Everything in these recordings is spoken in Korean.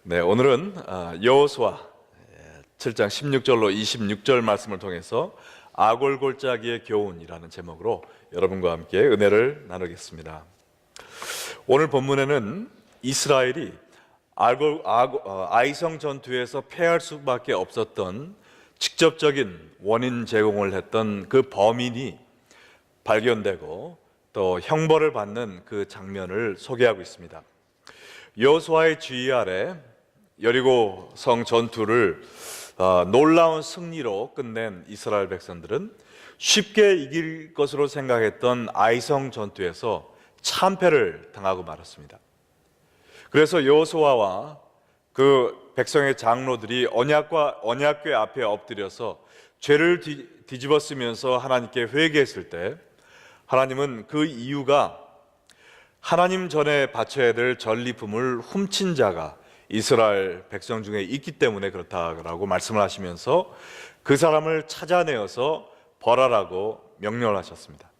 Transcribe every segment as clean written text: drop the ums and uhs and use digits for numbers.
네, 오늘은 여호수아 7장 16절로 26절 말씀을 통해서 아골골짜기의 교훈이라는 제목으로 여러분과 함께 은혜를 나누겠습니다. 오늘 본문에는 이스라엘이 아이성 전투에서 패할 수밖에 없었던 직접적인 원인 제공을 했던 그 범인이 발견되고 또 형벌을 받는 그 장면을 소개하고 있습니다. 여호수아의 지휘 아래 여리고 성 전투를 놀라운 승리로 끝낸 이스라엘 백성들은 쉽게 이길 것으로 생각했던 아이성 전투에서 참패를 당하고 말았습니다. 그래서 여호수아와 그 백성의 장로들이 언약궤 앞에 엎드려서 죄를 뒤집었으면서 하나님께 회개했을 때 하나님은 그 이유가 하나님 전에 바쳐야 될 전리품을 훔친 자가 이스라엘 백성 중에 있기 때문에 그렇다고 말씀을 하시면서 그 사람을 찾아내어서 벌하라고 명령을 하셨습니다.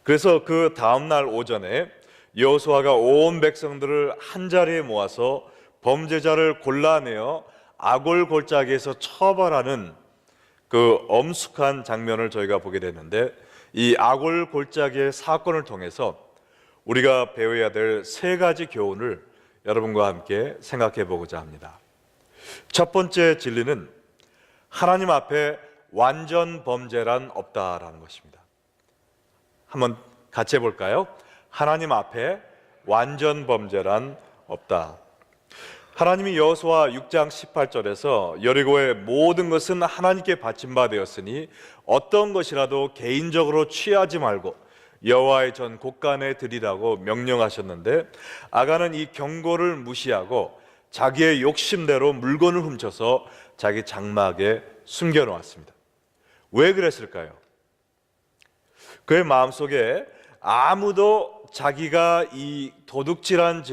그래서 그 다음날 오전에 여호수아가 온 백성들을 한자리에 모아서 범죄자를 골라내어 아골골짜기에서 처벌하는 그 엄숙한 장면을 저희가 보게 됐는데, 이 아골골짜기의 사건을 통해서 우리가 배워야 될 세 가지 교훈을 여러분과 함께 생각해 보고자 합니다. 첫 번째 진리는 하나님 앞에 완전 범죄란 없다라는 것입니다. 한번 같이 해볼까요? 하나님 앞에 완전 범죄란 없다. 하나님이 여호수아 6장 18절에서 여리고의 모든 것은 하나님께 바친 바 되었으니 어떤 것이라도 개인적으로 취하지 말고 여호와의 전 곳간에 드리라고 명령하셨는데, 아간은 이 경고를 무시하고 자기의 욕심대로 물건을 훔쳐서 자기 장막에 숨겨놓았습니다. 왜 그랬을까요? 그의 마음속에 아무도 자기가 이 도둑질한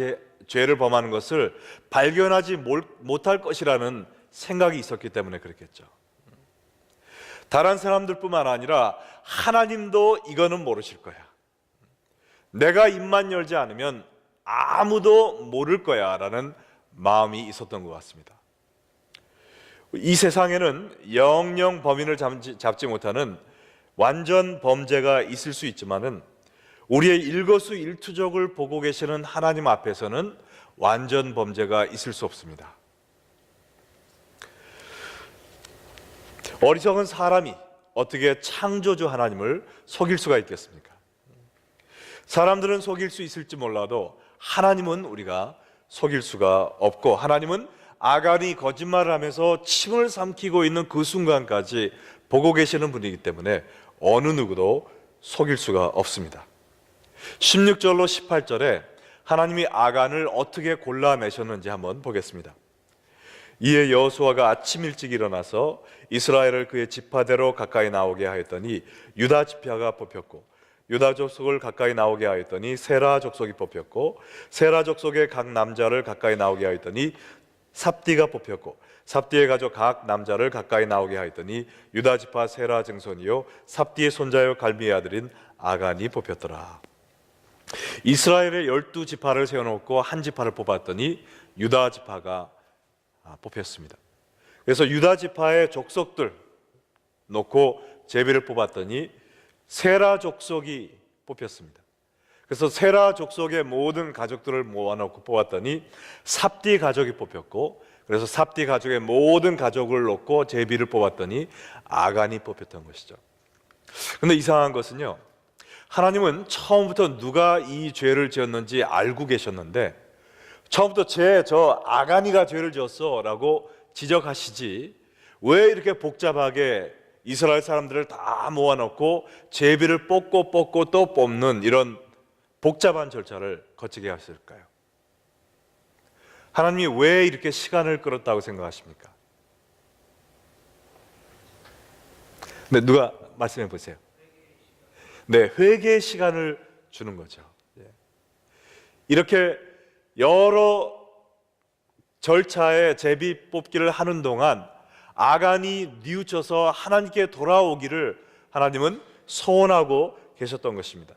죄를 범하는 것을 발견하지 못할 것이라는 생각이 있었기 때문에 그랬겠죠. 다른 사람들뿐만 아니라 하나님도 이거는 모르실 거야. 내가 입만 열지 않으면 아무도 모를 거야 라는 마음이 있었던 것 같습니다. 이 세상에는 영영 범인을 잡지 못하는 완전 범죄가 있을 수 있지만은 우리의 일거수일투족을 보고 계시는 하나님 앞에서는 완전 범죄가 있을 수 없습니다. 어리석은 사람이 어떻게 창조주 하나님을 속일 수가 있겠습니까? 사람들은 속일 수 있을지 몰라도 하나님은 우리가 속일 수가 없고, 하나님은 아간이 거짓말을 하면서 침을 삼키고 있는 그 순간까지 보고 계시는 분이기 때문에 어느 누구도 속일 수가 없습니다. 16절로 18절에 하나님이 아간을 어떻게 골라내셨는지 한번 보겠습니다. 이에 여호수아가 아침 일찍 일어나서 이스라엘을 그의 지파대로 가까이 나오게 하였더니 유다 지파가 뽑혔고, 유다 족속을 가까이 나오게 하였더니 세라 족속이 뽑혔고, 세라 족속의 각 남자를 가까이 나오게 하였더니 삽디가 뽑혔고, 삽디의 가족 각 남자를 가까이 나오게 하였더니 유다 지파 세라 증손이요 삽디의 손자요 갈미의 아들인 아간이 뽑혔더라. 이스라엘의 12지파를 세워놓고 한 지파를 뽑았더니 유다 지파가 뽑혔습니다. 그래서 유다 지파의 족속들 놓고 제비를 뽑았더니 세라 족속이 뽑혔습니다. 그래서 세라 족속의 모든 가족들을 모아놓고 뽑았더니 삽디 가족이 뽑혔고, 그래서 삽디 가족의 모든 가족을 놓고 제비를 뽑았더니 아간이 뽑혔던 것이죠. 그런데 이상한 것은요, 하나님은 처음부터 누가 이 죄를 지었는지 알고 계셨는데 처음부터 저 아간이가 죄를 지었어 라고 지적하시지, 왜 이렇게 복잡하게 이스라엘 사람들을 다 모아놓고 제비를 뽑고 또 뽑는 이런 복잡한 절차를 거치게 하실까요? 하나님이 왜 이렇게 시간을 끌었다고 생각하십니까? 네, 누가 말씀해 보세요. 네, 회개의 시간을 주는 거죠. 이렇게 여러 절차의 제비 뽑기를 하는 동안 아간이 뉘우쳐서 하나님께 돌아오기를 하나님은 소원하고 계셨던 것입니다.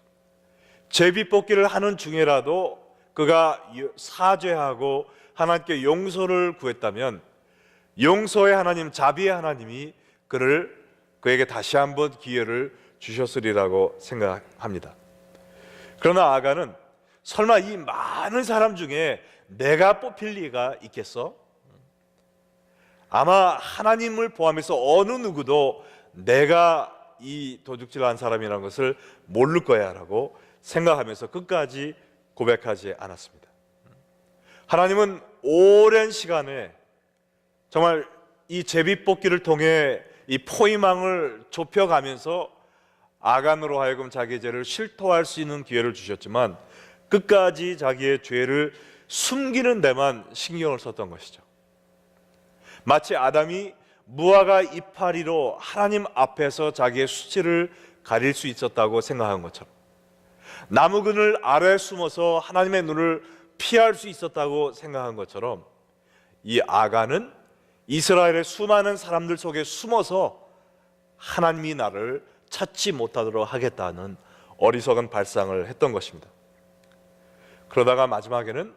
제비 뽑기를 하는 중에라도 그가 사죄하고 하나님께 용서를 구했다면 용서의 하나님, 자비의 하나님이 그에게 다시 한번 기회를 주셨으리라고 생각합니다. 그러나 아간은 설마 이 많은 사람 중에 내가 뽑힐 리가 있겠어? 아마 하나님을 포함해서 어느 누구도 내가 이 도둑질한 사람이라는 것을 모를 거야 라고 생각하면서 끝까지 고백하지 않았습니다. 하나님은 오랜 시간에 정말 이 제비뽑기를 통해 이 포위망을 좁혀가면서 아간으로 하여금 자기의 죄를 실토할 수 있는 기회를 주셨지만 끝까지 자기의 죄를 숨기는 데만 신경을 썼던 것이죠. 마치 아담이 무화과 이파리로 하나님 앞에서 자기의 수치를 가릴 수 있었다고 생각한 것처럼, 나무 그늘 아래에 숨어서 하나님의 눈을 피할 수 있었다고 생각한 것처럼, 이 아간은 이스라엘의 수많은 사람들 속에 숨어서 하나님이 나를 찾지 못하도록 하겠다는 어리석은 발상을 했던 것입니다. 그러다가 마지막에는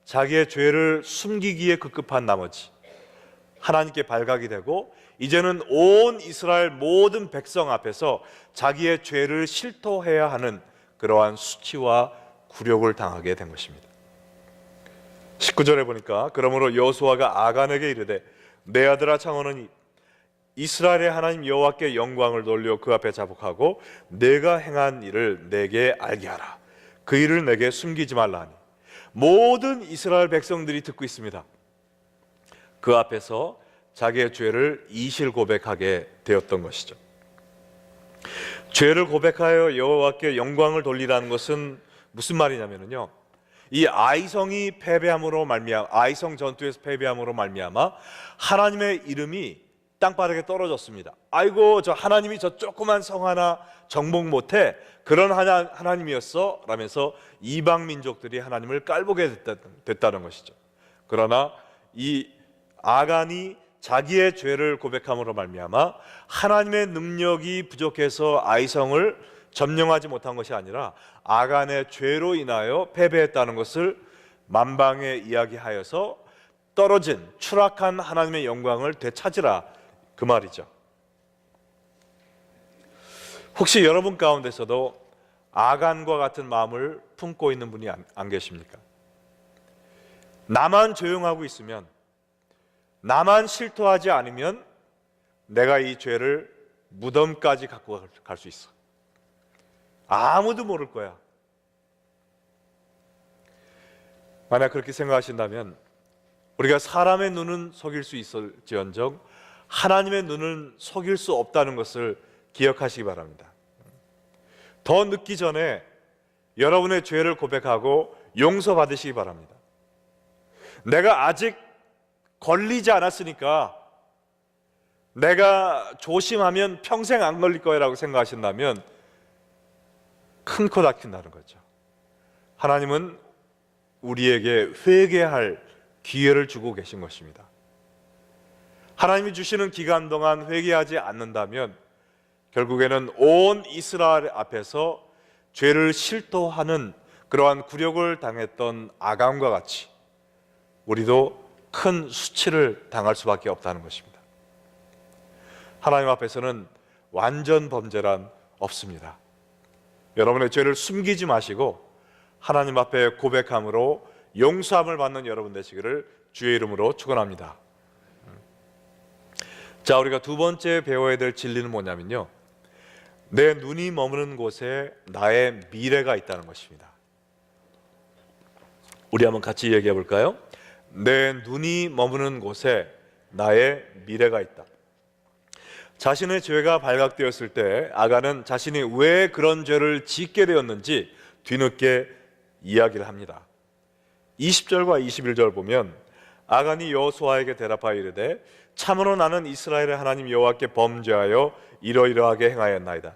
자기의 죄를 숨기기에 급급한 나머지 하나님께 발각이 되고 이제는 온 이스라엘 모든 백성 앞에서 자기의 죄를 실토해야 하는 그러한 수치와 굴욕을 당하게 된 것입니다. 19절에 보니까 그러므로 여호수아가 아간에게 이르되 내 아들아 창언하니 이스라엘의 하나님 여호와께 영광을 돌려 그 앞에 자복하고 내가 행한 일을 내게 알게 하라. 그 일을 내게 숨기지 말라 하니 모든 이스라엘 백성들이 듣고 있습니다. 그 앞에서 자기의 죄를 이실 고백하게 되었던 것이죠. 죄를 고백하여 여호와께 영광을 돌리라는 것은 무슨 말이냐면요, 이 아이성이 패배함으로 말미암아, 아이성 전투에서 패배함으로 말미암아 하나님의 이름이 땅바닥에 떨어졌습니다. 아이고, 저 하나님이 저 조그만 성 하나 정복 못해, 그런 하나님이었어 라면서 이방 민족들이 하나님을 깔보게 됐다는 것이죠. 그러나 이 아간이 자기의 죄를 고백함으로 말미암아 하나님의 능력이 부족해서 아이성을 점령하지 못한 것이 아니라 아간의 죄로 인하여 패배했다는 것을 만방에 이야기하여서 떨어진 추락한 하나님의 영광을 되찾으라, 그 말이죠. 혹시 여러분 가운데서도 아간과 같은 마음을 품고 있는 분이 안 계십니까? 나만 조용하고 있으면, 나만 실토하지 않으면 내가 이 죄를 무덤까지 갖고 갈 수 있어. 아무도 모를 거야. 만약 그렇게 생각하신다면 우리가 사람의 눈은 속일 수 있을지언정 하나님의 눈은 속일 수 없다는 것을 기억하시기 바랍니다. 더 늦기 전에 여러분의 죄를 고백하고 용서받으시기 바랍니다. 내가 아직 걸리지 않았으니까 내가 조심하면 평생 안 걸릴 거라고 생각하신다면 큰 코 다킨다는 거죠. 하나님은 우리에게 회개할 기회를 주고 계신 것입니다. 하나님이 주시는 기간 동안 회개하지 않는다면 결국에는 온 이스라엘 앞에서 죄를 실토하는 그러한 굴욕을 당했던 아간과 같이 우리도 큰 수치를 당할 수밖에 없다는 것입니다. 하나님 앞에서는 완전 범죄란 없습니다. 여러분의 죄를 숨기지 마시고 하나님 앞에 고백함으로 용서함을 받는 여러분 되시기를 주의 이름으로 축원합니다. 자, 우리가 두 번째 배워야 될 진리는 뭐냐면요, 내 눈이 머무는 곳에 나의 미래가 있다는 것입니다. 우리 한번 같이 얘기해 볼까요? 내 눈이 머무는 곳에 나의 미래가 있다. 자신의 죄가 발각되었을 때 아간은 자신이 왜 그런 죄를 짓게 되었는지 뒤늦게 이야기를 합니다. 20절과 21절 보면 아간이 여호수아에게 대답하여 이르되 참으로 나는 이스라엘의 하나님 여호와께 범죄하여 이러이러하게 행하였나이다.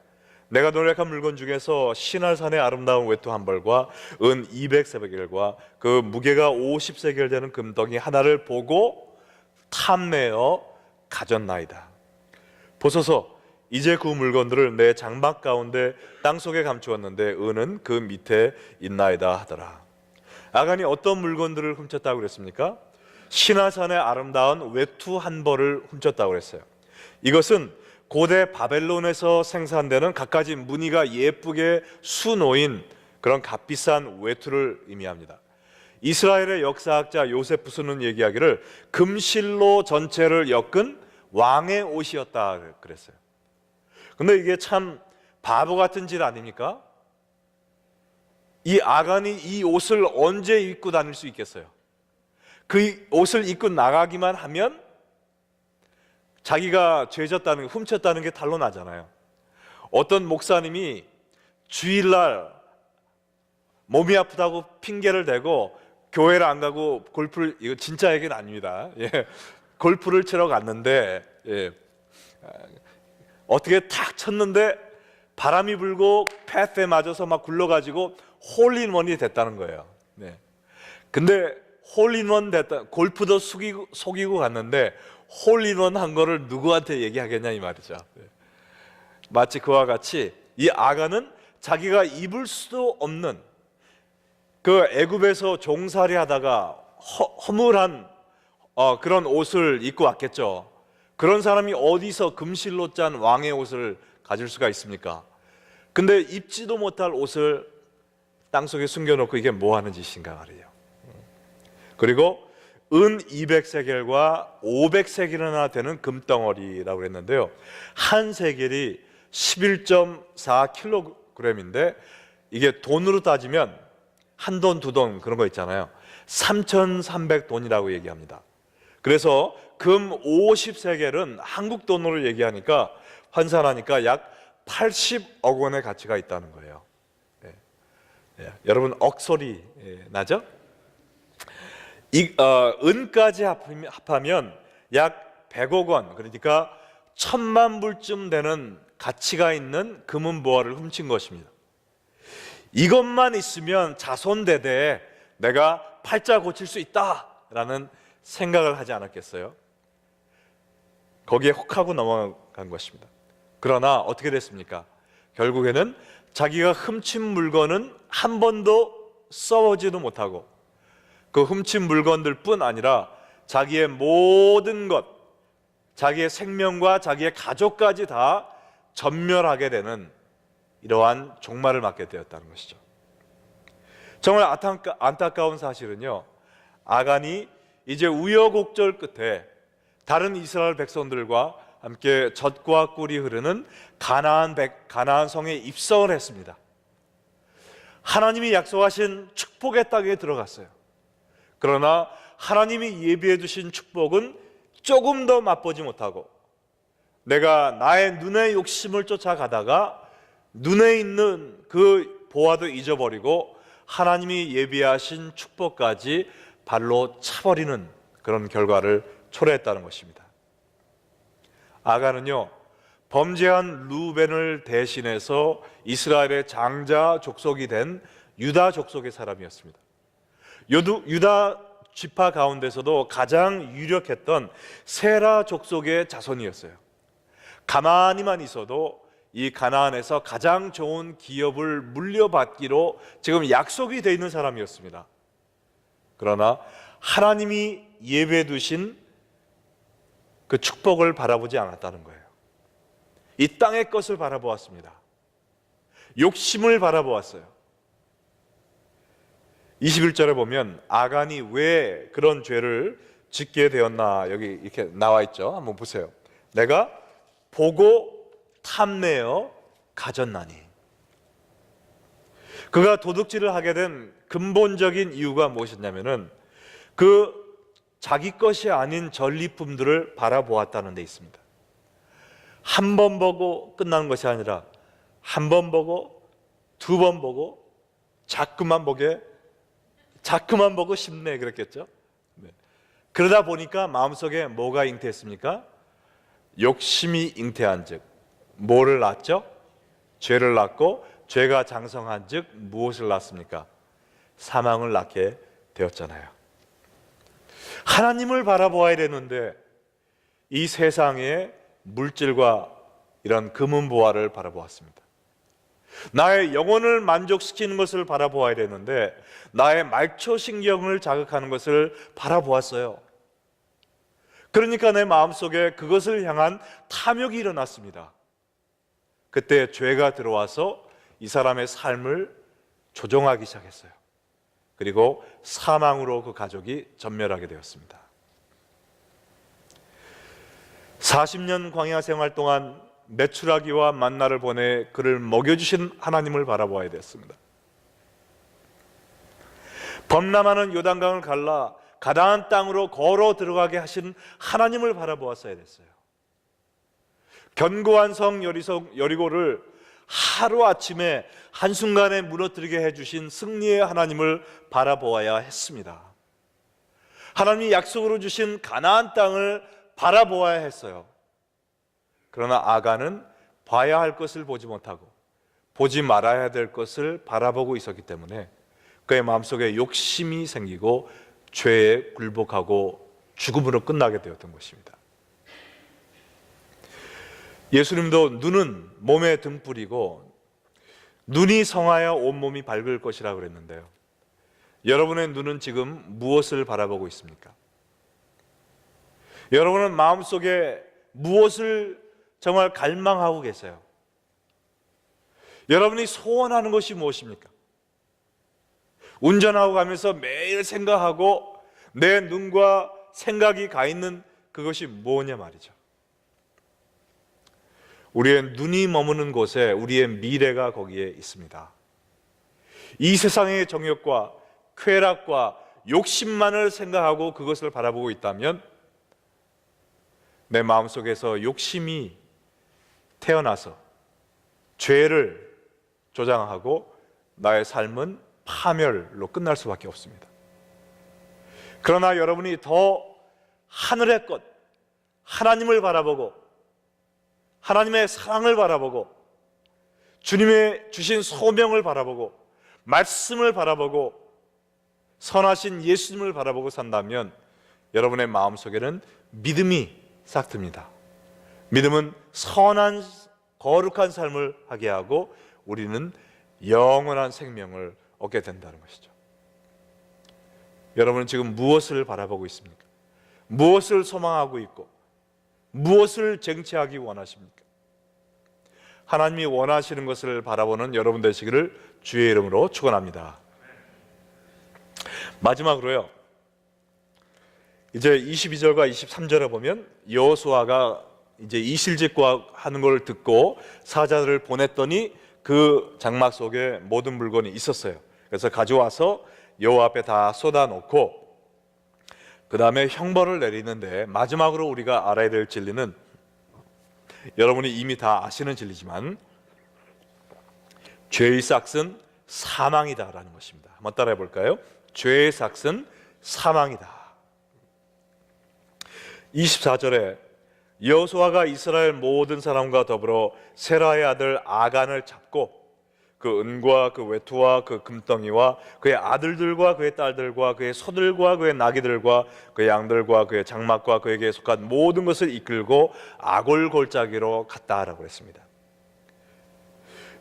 내가 노력한 물건 중에서 시날산의 아름다운 외투 한 벌과 은 200세겔과 그 무게가 50세겔 되는 금덩이 하나를 보고 탐내어 가졌나이다. 보소서, 이제 그 물건들을 내 장막 가운데 땅속에 감추었는데 은은 그 밑에 있나이다 하더라. 아간이 어떤 물건들을 훔쳤다고 그랬습니까? 시나산의 아름다운 외투 한 벌을 훔쳤다고 그랬어요. 이것은 고대 바벨론에서 생산되는 갖가지 무늬가 예쁘게 수놓인 그런 값비싼 외투를 의미합니다. 이스라엘의 역사학자 요세푸스는 얘기하기를 금실로 전체를 엮은 왕의 옷이었다 그랬어요. 근데 이게 참 바보 같은 짓 아닙니까? 이 아간이 이 옷을 언제 입고 다닐 수 있겠어요? 그 옷을 입고 나가기만 하면 자기가 죄졌다는, 훔쳤다는 게 탄로나잖아요. 어떤 목사님이 주일날 몸이 아프다고 핑계를 대고 교회를 안 가고 골프를, 이거 진짜 얘기는 아닙니다. 예. 골프를 치러 갔는데, 예. 어떻게 탁 쳤는데 바람이 불고 패스에 맞아서 막 굴러가지고 홀인원이 됐다는 거예요. 네. 근데 홀인원 됐다, 골프도 속이고 갔는데 홀인원 한 거를 누구한테 얘기하겠냐 이 말이죠. 네. 마치 그와 같이 이 아간은 자기가 입을 수도 없는 그 애굽에서 종살이 하다가 허물한 그런 옷을 입고 왔겠죠. 그런 사람이 어디서 금실로 짠 왕의 옷을 가질 수가 있습니까? 근데 입지도 못할 옷을 땅속에 숨겨놓고 이게 뭐 하는 짓인가 말이에요. 그리고 은 200세겔과 500세겔이나 되는 금덩어리라고 했는데요, 한 세겔이 11.4kg인데 이게 돈으로 따지면 한 돈, 두 돈 그런 거 있잖아요. 3,300돈이라고 얘기합니다. 그래서 금 50세겔은 한국 돈으로 얘기하니까, 환산하니까 약 80억 원의 가치가 있다는 거예요. 예. 예. 여러분 억소리 나죠? 은까지 합하면 약 100억 원, 그러니까 1,000만 불쯤 되는 가치가 있는 금은보화를 훔친 것입니다. 이것만 있으면 자손대대에 내가 팔자 고칠 수 있다라는 생각을 하지 않았겠어요? 거기에 혹하고 넘어간 것입니다. 그러나 어떻게 됐습니까? 결국에는 자기가 훔친 물건은 한 번도 써보지도 못하고 그 훔친 물건들 뿐 아니라 자기의 모든 것, 자기의 생명과 자기의 가족까지 다 전멸하게 되는 이러한 종말을 맞게 되었다는 것이죠. 정말 안타까운 사실은요, 아간이 이제 우여곡절 끝에 다른 이스라엘 백성들과 함께 젖과 꿀이 흐르는 가나안 성에 입성을 했습니다. 하나님이 약속하신 축복의 땅에 들어갔어요. 그러나 하나님이 예비해 두신 축복은 조금 더 맛보지 못하고, 내가 나의 눈의 욕심을 쫓아가다가 눈에 있는 그 보화도 잊어버리고 하나님이 예비하신 축복까지 발로 차버리는 그런 결과를 초래했다는 것입니다. 아간은요, 범죄한 루벤을 대신해서 이스라엘의 장자 족속이 된 유다 족속의 사람이었습니다. 유다 지파 가운데서도 가장 유력했던 세라 족속의 자손이었어요. 가만히만 있어도 이 가나안에서 가장 좋은 기업을 물려받기로 지금 약속이 되어 있는 사람이었습니다. 그러나 하나님이 예배해 두신 그 축복을 바라보지 않았다는 거예요. 이 땅의 것을 바라보았습니다. 욕심을 바라보았어요. 21절에 보면 아간이 왜 그런 죄를 짓게 되었나, 여기 이렇게 나와 있죠. 한번 보세요. 내가 보고 탐내어 가졌나니. 그가 도둑질을 하게 된 근본적인 이유가 무엇이냐면은 그 자기 것이 아닌 전리품들을 바라보았다는 데 있습니다. 한 번 보고 끝나는 것이 아니라 한 번 보고 두 번 보고 자꾸만 보고 싶네 그랬겠죠. 네. 그러다 보니까 마음속에 뭐가 잉태했습니까? 욕심이 잉태한 즉 뭐를 낳았죠? 죄를 낳고 죄가 장성한 즉 무엇을 낳습니까? 사망을 낳게 되었잖아요. 하나님을 바라보아야 되는데 이 세상의 물질과 이런 금은보화를 바라보았습니다. 나의 영혼을 만족시키는 것을 바라보아야 되는데 나의 말초신경을 자극하는 것을 바라보았어요. 그러니까 내 마음속에 그것을 향한 탐욕이 일어났습니다. 그때 죄가 들어와서 이 사람의 삶을 조종하기 시작했어요. 그리고 사망으로 그 가족이 전멸하게 되었습니다. 40년 광야 생활 동안 메추라기와 만나를 보내 그를 먹여주신 하나님을 바라보아야 됐습니다. 범람하는 요단강을 갈라 가나안 땅으로 걸어 들어가게 하신 하나님을 바라보았어야 됐어요. 견고한 성 여리고를 하루아침에 한순간에 무너뜨리게 해주신 승리의 하나님을 바라보아야 했습니다. 하나님이 약속으로 주신 가나안 땅을 바라보아야 했어요. 그러나 아간은 봐야 할 것을 보지 못하고 보지 말아야 될 것을 바라보고 있었기 때문에 그의 마음속에 욕심이 생기고 죄에 굴복하고 죽음으로 끝나게 되었던 것입니다. 예수님도 눈은 몸의 등불이고 눈이 성하여 온몸이 밝을 것이라고 그랬는데요, 여러분의 눈은 지금 무엇을 바라보고 있습니까? 여러분은 마음속에 무엇을 정말 갈망하고 계세요? 여러분이 소원하는 것이 무엇입니까? 운전하고 가면서 매일 생각하고 내 눈과 생각이 가 있는 그것이 뭐냐 말이죠. 우리의 눈이 머무는 곳에 우리의 미래가 거기에 있습니다. 이 세상의 정욕과 쾌락과 욕심만을 생각하고 그것을 바라보고 있다면 내 마음속에서 욕심이 태어나서 죄를 조장하고 나의 삶은 파멸로 끝날 수밖에 없습니다. 그러나 여러분이 더 하늘의 것, 하나님을 바라보고 하나님의 사랑을 바라보고 주님의 주신 소명을 바라보고 말씀을 바라보고 선하신 예수님을 바라보고 산다면 여러분의 마음속에는 믿음이 싹 듭니다. 믿음은 선한 거룩한 삶을 하게 하고 우리는 영원한 생명을 얻게 된다는 것이죠. 여러분은 지금 무엇을 바라보고 있습니까? 무엇을 소망하고 있고 무엇을 쟁취하기 원하십니까? 하나님이 원하시는 것을 바라보는 여러분 되시기를 주의 이름으로 축원합니다. 마지막으로요, 이제 22절과 23절에 보면 여호수아가 이제 이실직고 하는 걸 듣고 사자들을 보냈더니 그 장막 속에 모든 물건이 있었어요. 그래서 가져와서 여호와 앞에 다 쏟아놓고 그 다음에 형벌을 내리는데, 마지막으로 우리가 알아야 될 진리는 여러분이 이미 다 아시는 진리지만 죄의 삭은 사망이다라는 것입니다. 한번 따라해 볼까요? 죄의 삭은 사망이다. 24절에 여호수아가 이스라엘 모든 사람과 더불어 세라의 아들 아간을 잡고 그 은과 그 외투와 그 금덩이와 그의 아들들과 그의 딸들과 그의 소들과 그의 나귀들과 그의 양들과 그의 장막과 그에게 속한 모든 것을 이끌고 아골 골짜기로 갔다라고 했습니다.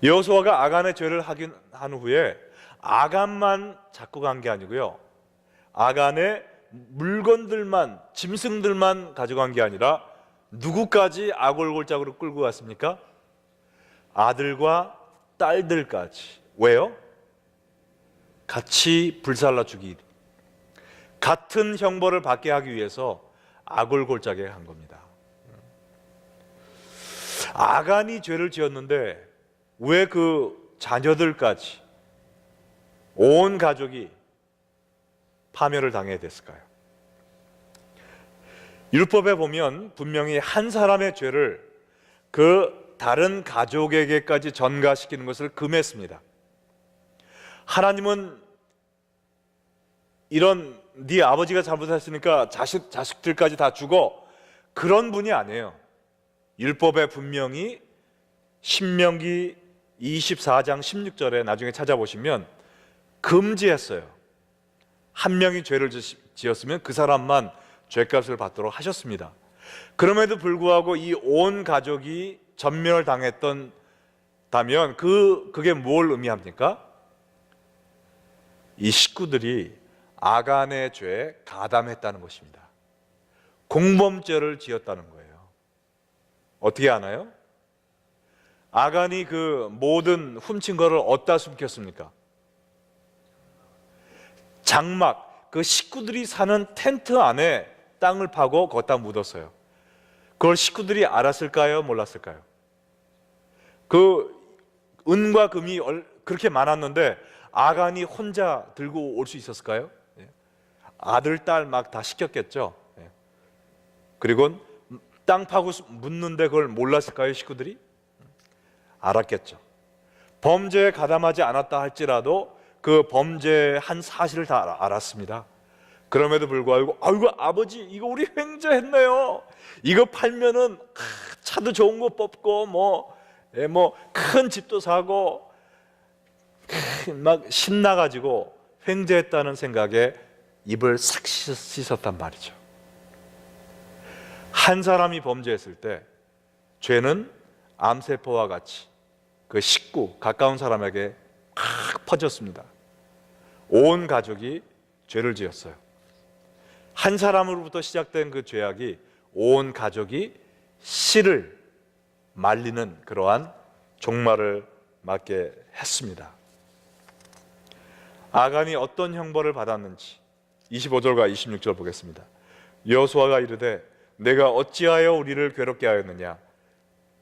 여호수아가 아간의 죄를 한 후에 아간만 잡고 간 게 아니고요, 아간의 물건들만, 짐승들만 가져간 게 아니라 누구까지 아골 골짜기로 끌고 갔습니까? 아들과 딸들까지. 왜요? 같이 불살라 죽이기, 같은 형벌을 받게 하기 위해서 아골 골짜기에 간 겁니다. 아간이 죄를 지었는데 왜 그 자녀들까지, 온 가족이 파멸을 당해야 됐을까요? 율법에 보면 분명히 한 사람의 죄를 그 다른 가족에게까지 전가시키는 것을 금했습니다. 하나님은 이런 네 아버지가 잘못했으니까 자식들까지 다 죽어, 그런 분이 아니에요. 율법에 분명히 신명기 24장 16절에 나중에 찾아보시면 금지했어요. 한 명이 죄를 지었으면 그 사람만 죄값을 받도록 하셨습니다. 그럼에도 불구하고 이 온 가족이 전멸당했던 그게 뭘 의미합니까? 이 식구들이 아간의 죄에 가담했다는 것입니다. 공범죄를 지었다는 거예요. 어떻게 아나요? 아간이 그 모든 훔친 것을 어디다 숨겼습니까? 장막, 그 식구들이 사는 텐트 안에 땅을 파고 거기다 묻었어요. 그걸 식구들이 알았을까요? 몰랐을까요? 그 은과 금이 그렇게 많았는데 아간이 혼자 들고 올 수 있었을까요? 아들, 딸 막 다 시켰겠죠. 그리고 땅 파고 묻는데 그걸 몰랐을까요? 식구들이? 알았겠죠. 범죄에 가담하지 않았다 할지라도 그 범죄한 사실을 다 알았습니다. 그럼에도 불구하고 아이고 아버지 이거 우리 횡재했네요. 이거 팔면은 차도 좋은 거 뽑고 뭐 큰 집도 사고 막 신나가지고 횡재했다는 생각에 입을 싹 씻었단 말이죠. 한 사람이 범죄했을 때 죄는 암세포와 같이 그 식구, 가까운 사람에게 팍 퍼졌습니다. 온 가족이 죄를 지었어요. 한 사람으로부터 시작된 그 죄악이 온 가족이 씨를 말리는 그러한 종말을 맞게 했습니다. 아간이 어떤 형벌을 받았는지 25절과 26절 보겠습니다. 여호수아가 이르되 내가 어찌하여 우리를 괴롭게 하였느냐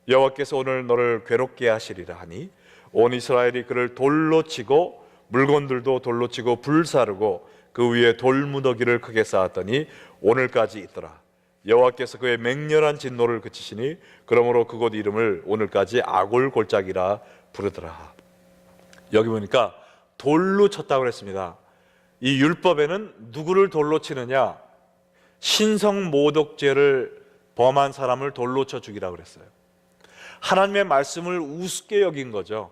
여호와께서 오늘 너를 괴롭게 하시리라 하니 온 이스라엘이 그를 돌로 치고 물건들도 돌로 치고 불사르고 그 위에 돌무더기를 크게 쌓았더니 오늘까지 있더라. 여호와께서 그의 맹렬한 진노를 그치시니 그러므로 그곳 이름을 오늘까지 아골골짜기라 부르더라. 여기 보니까 돌로 쳤다고 그랬습니다. 이 율법에는 누구를 돌로 치느냐? 신성모독죄를 범한 사람을 돌로 쳐 죽이라고 그랬어요. 하나님의 말씀을 우습게 여긴 거죠.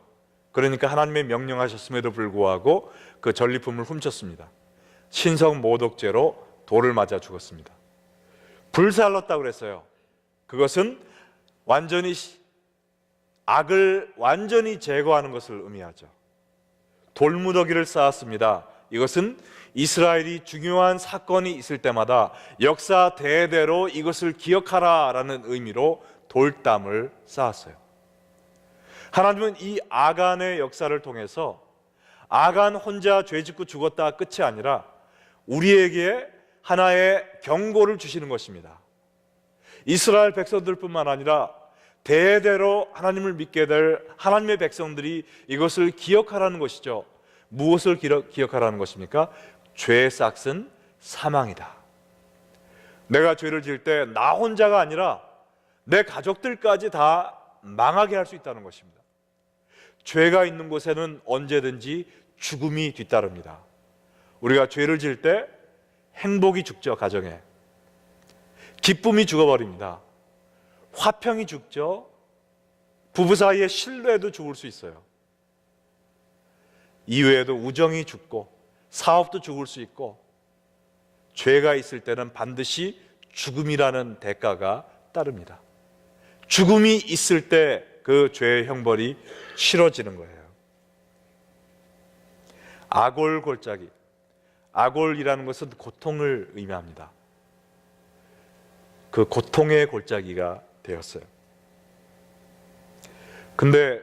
그러니까 하나님의 명령하셨음에도 불구하고 그 전리품을 훔쳤습니다. 신성모독죄로 돌을 맞아 죽었습니다. 불살랐다고 그랬어요. 그것은 완전히 악을 완전히 제거하는 것을 의미하죠. 돌무더기를 쌓았습니다. 이것은 이스라엘이 중요한 사건이 있을 때마다 역사 대대로 이것을 기억하라라는 의미로 돌담을 쌓았어요. 하나님은 이 아간의 역사를 통해서 아간 혼자 죄짓고 죽었다 끝이 아니라 우리에게 하나의 경고를 주시는 것입니다. 이스라엘 백성들뿐만 아니라 대대로 하나님을 믿게 될 하나님의 백성들이 이것을 기억하라는 것이죠. 무엇을 기억하라는 것입니까? 죄의 싹은 사망이다. 내가 죄를 지을 때 나 혼자가 아니라 내 가족들까지 다 망하게 할 수 있다는 것입니다. 죄가 있는 곳에는 언제든지 죽음이 뒤따릅니다. 우리가 죄를 지을 때 행복이 죽죠. 가정에 기쁨이 죽어버립니다. 화평이 죽죠. 부부 사이의 신뢰도 죽을 수 있어요. 이외에도 우정이 죽고 사업도 죽을 수 있고 죄가 있을 때는 반드시 죽음이라는 대가가 따릅니다. 죽음이 있을 때 그 죄의 형벌이 치러지는 거예요. 아골골짜기, 아골이라는 것은 고통을 의미합니다. 그 고통의 골짜기가 되었어요. 근데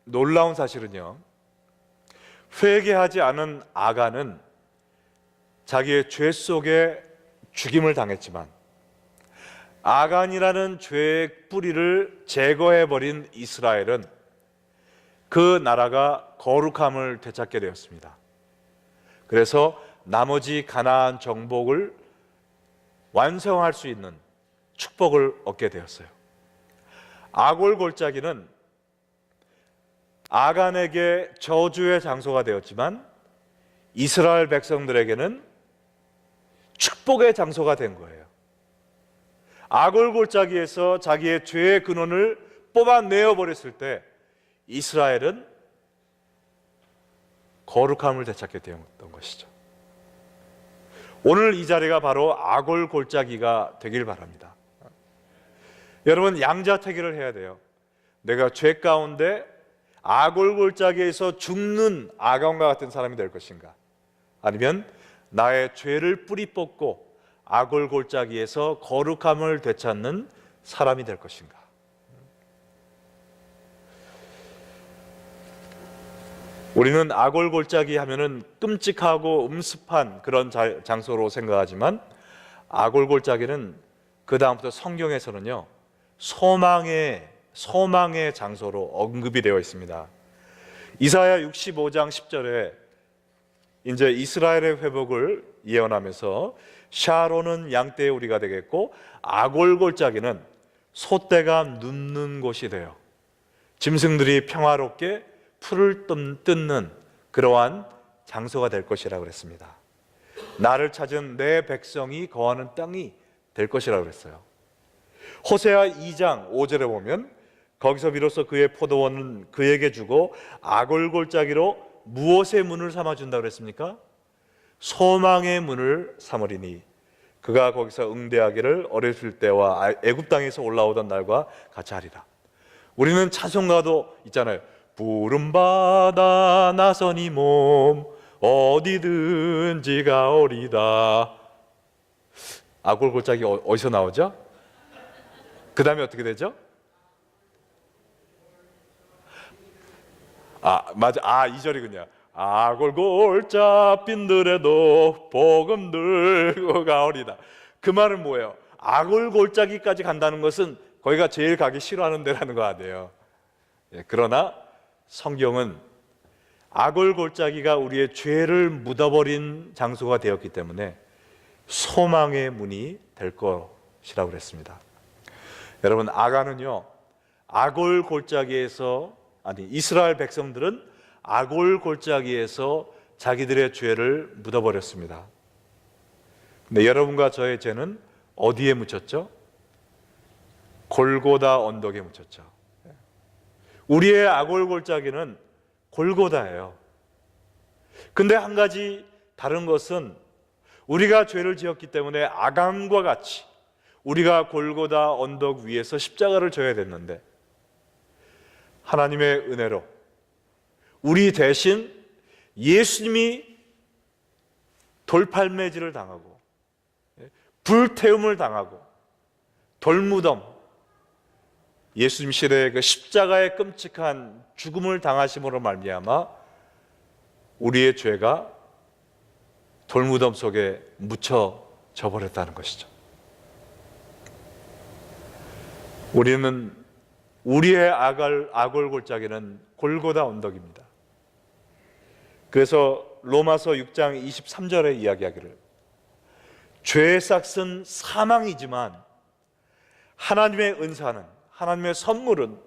놀라운 사실은요, 회개하지 않은 아간은 자기의 죄 속에 죽임을 당했지만 아간이라는 죄의 뿌리를 제거해버린 이스라엘은 그 나라가 거룩함을 되찾게 되었습니다. 그래서 나머지 가나안 정복을 완성할 수 있는 축복을 얻게 되었어요. 아골골짜기는 아간에게 저주의 장소가 되었지만 이스라엘 백성들에게는 축복의 장소가 된 거예요. 아골골짜기에서 자기의 죄의 근원을 뽑아내어 버렸을 때 이스라엘은 거룩함을 되찾게 되었던 것이죠. 오늘 이 자리가 바로 아골골짜기가 되길 바랍니다. 여러분, 양자택일을 해야 돼요. 내가 죄 가운데 아골골짜기에서 죽는 아간과 같은 사람이 될 것인가? 아니면 나의 죄를 뿌리 뽑고 아골골짜기에서 거룩함을 되찾는 사람이 될 것인가? 우리는 아골골짜기 하면은 끔찍하고 음습한 그런 장소로 생각하지만 아골골짜기는 그 다음부터 성경에서는요 소망의 장소로 언급이 되어 있습니다. 이사야 65장 10절에 이제 이스라엘의 회복을 예언하면서 샤론은 양떼의 우리가 되겠고 아골골짜기는 소떼가 눕는 곳이 되어 짐승들이 평화롭게 풀을 뜯는 그러한 장소가 될 것이라고 그랬습니다. 나를 찾은 내 백성이 거하는 땅이 될 것이라고 그랬어요. 호세아 2장 5절에 보면 거기서 비로소 그의 포도원은 그에게 주고 아골골짜기로 무엇의 문을 삼아준다고 그랬습니까? 소망의 문을 삼으리니 그가 거기서 응대하기를 어렸을 때와 애굽 땅에서 올라오던 날과 같이 하리라. 우리는 찬송가도 있잖아요. 푸른 바다 나서니 몸 어디든지 가오리다. 아골골짜기 어디서 나오죠? 그 다음에 어떻게 되죠? 맞아. 2절이군요. 아골골짜 빈들에도 복음 들고 가오리다. 그 말은 뭐예요? 아골골짜기까지 간다는 것은 거기가 제일 가기 싫어하는 데라는 거 아니에요. 그러나 성경은 아골골짜기가 우리의 죄를 묻어버린 장소가 되었기 때문에 소망의 문이 될 것이라고 그랬습니다. 여러분, 아간은요 아골골짜기에서 이스라엘 백성들은 아골골짜기에서 자기들의 죄를 묻어버렸습니다. 근데 여러분과 저의 죄는 어디에 묻혔죠? 골고다 언덕에 묻혔죠. 우리의 아골골짜기는 골고다예요. 근데 한 가지 다른 것은 우리가 죄를 지었기 때문에 아간과 같이 우리가 골고다 언덕 위에서 십자가를 져야 됐는데 하나님의 은혜로 우리 대신 예수님이 돌팔매질을 당하고 불태움을 당하고 돌무덤, 예수님 시대의 그 십자가의 끔찍한 죽음을 당하심으로 말미암아 우리의 죄가 돌무덤 속에 묻혀져 버렸다는 것이죠. 우리의 아골골짜기는 골고다 언덕입니다. 그래서 로마서 6장 23절에 이야기하기를 죄의 삭은 사망이지만 하나님의 은사는, 하나님의 선물은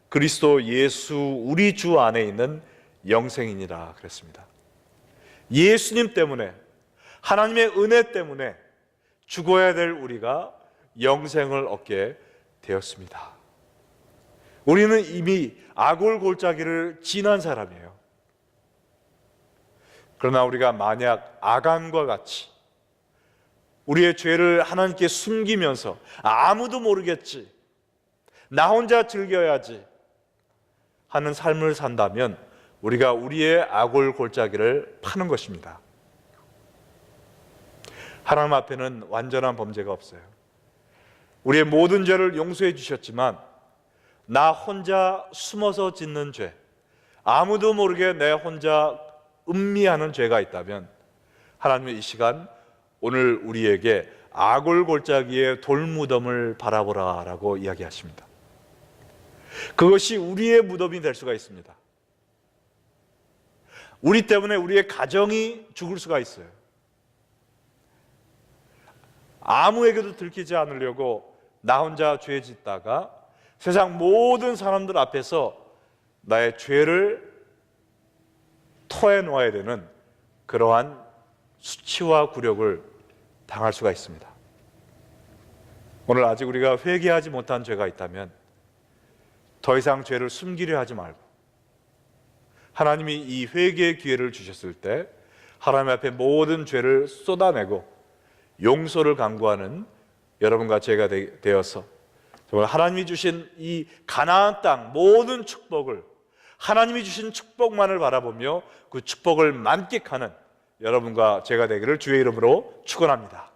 그리스도 예수 우리 주 안에 있는 영생이니라 그랬습니다. 예수님 때문에, 하나님의 은혜 때문에 죽어야 될 우리가 영생을 얻게 되었습니다. 우리는 이미 아골골짜기를 지난 사람이에요. 그러나 우리가 만약 아간과 같이 우리의 죄를 하나님께 숨기면서 아무도 모르겠지, 나 혼자 즐겨야지 하는 삶을 산다면 우리가 우리의 아골골짜기를 파는 것입니다. 하나님 앞에는 완전한 범죄가 없어요. 우리의 모든 죄를 용서해 주셨지만 나 혼자 숨어서 짓는 죄, 아무도 모르게 내 혼자 음미하는 죄가 있다면 하나님의 이 시간 오늘 우리에게 아골골짜기의 돌무덤을 바라보라 라고 이야기하십니다. 그것이 우리의 무덤이 될 수가 있습니다. 우리 때문에 우리의 가정이 죽을 수가 있어요. 아무에게도 들키지 않으려고 나 혼자 죄 짓다가 세상 모든 사람들 앞에서 나의 죄를 토해놓아야 되는 그러한 수치와 굴욕을 당할 수가 있습니다. 오늘 아직 우리가 회개하지 못한 죄가 있다면 더 이상 죄를 숨기려 하지 말고 하나님이 이 회개의 기회를 주셨을 때 하나님 앞에 모든 죄를 쏟아내고 용서를 간구하는 여러분과 제가 되어서 정말 하나님이 주신 이 가나안 땅 모든 축복을, 하나님이 주신 축복만을 바라보며 그 축복을 만끽하는 여러분과 제가 되기를 주의 이름으로 축원합니다.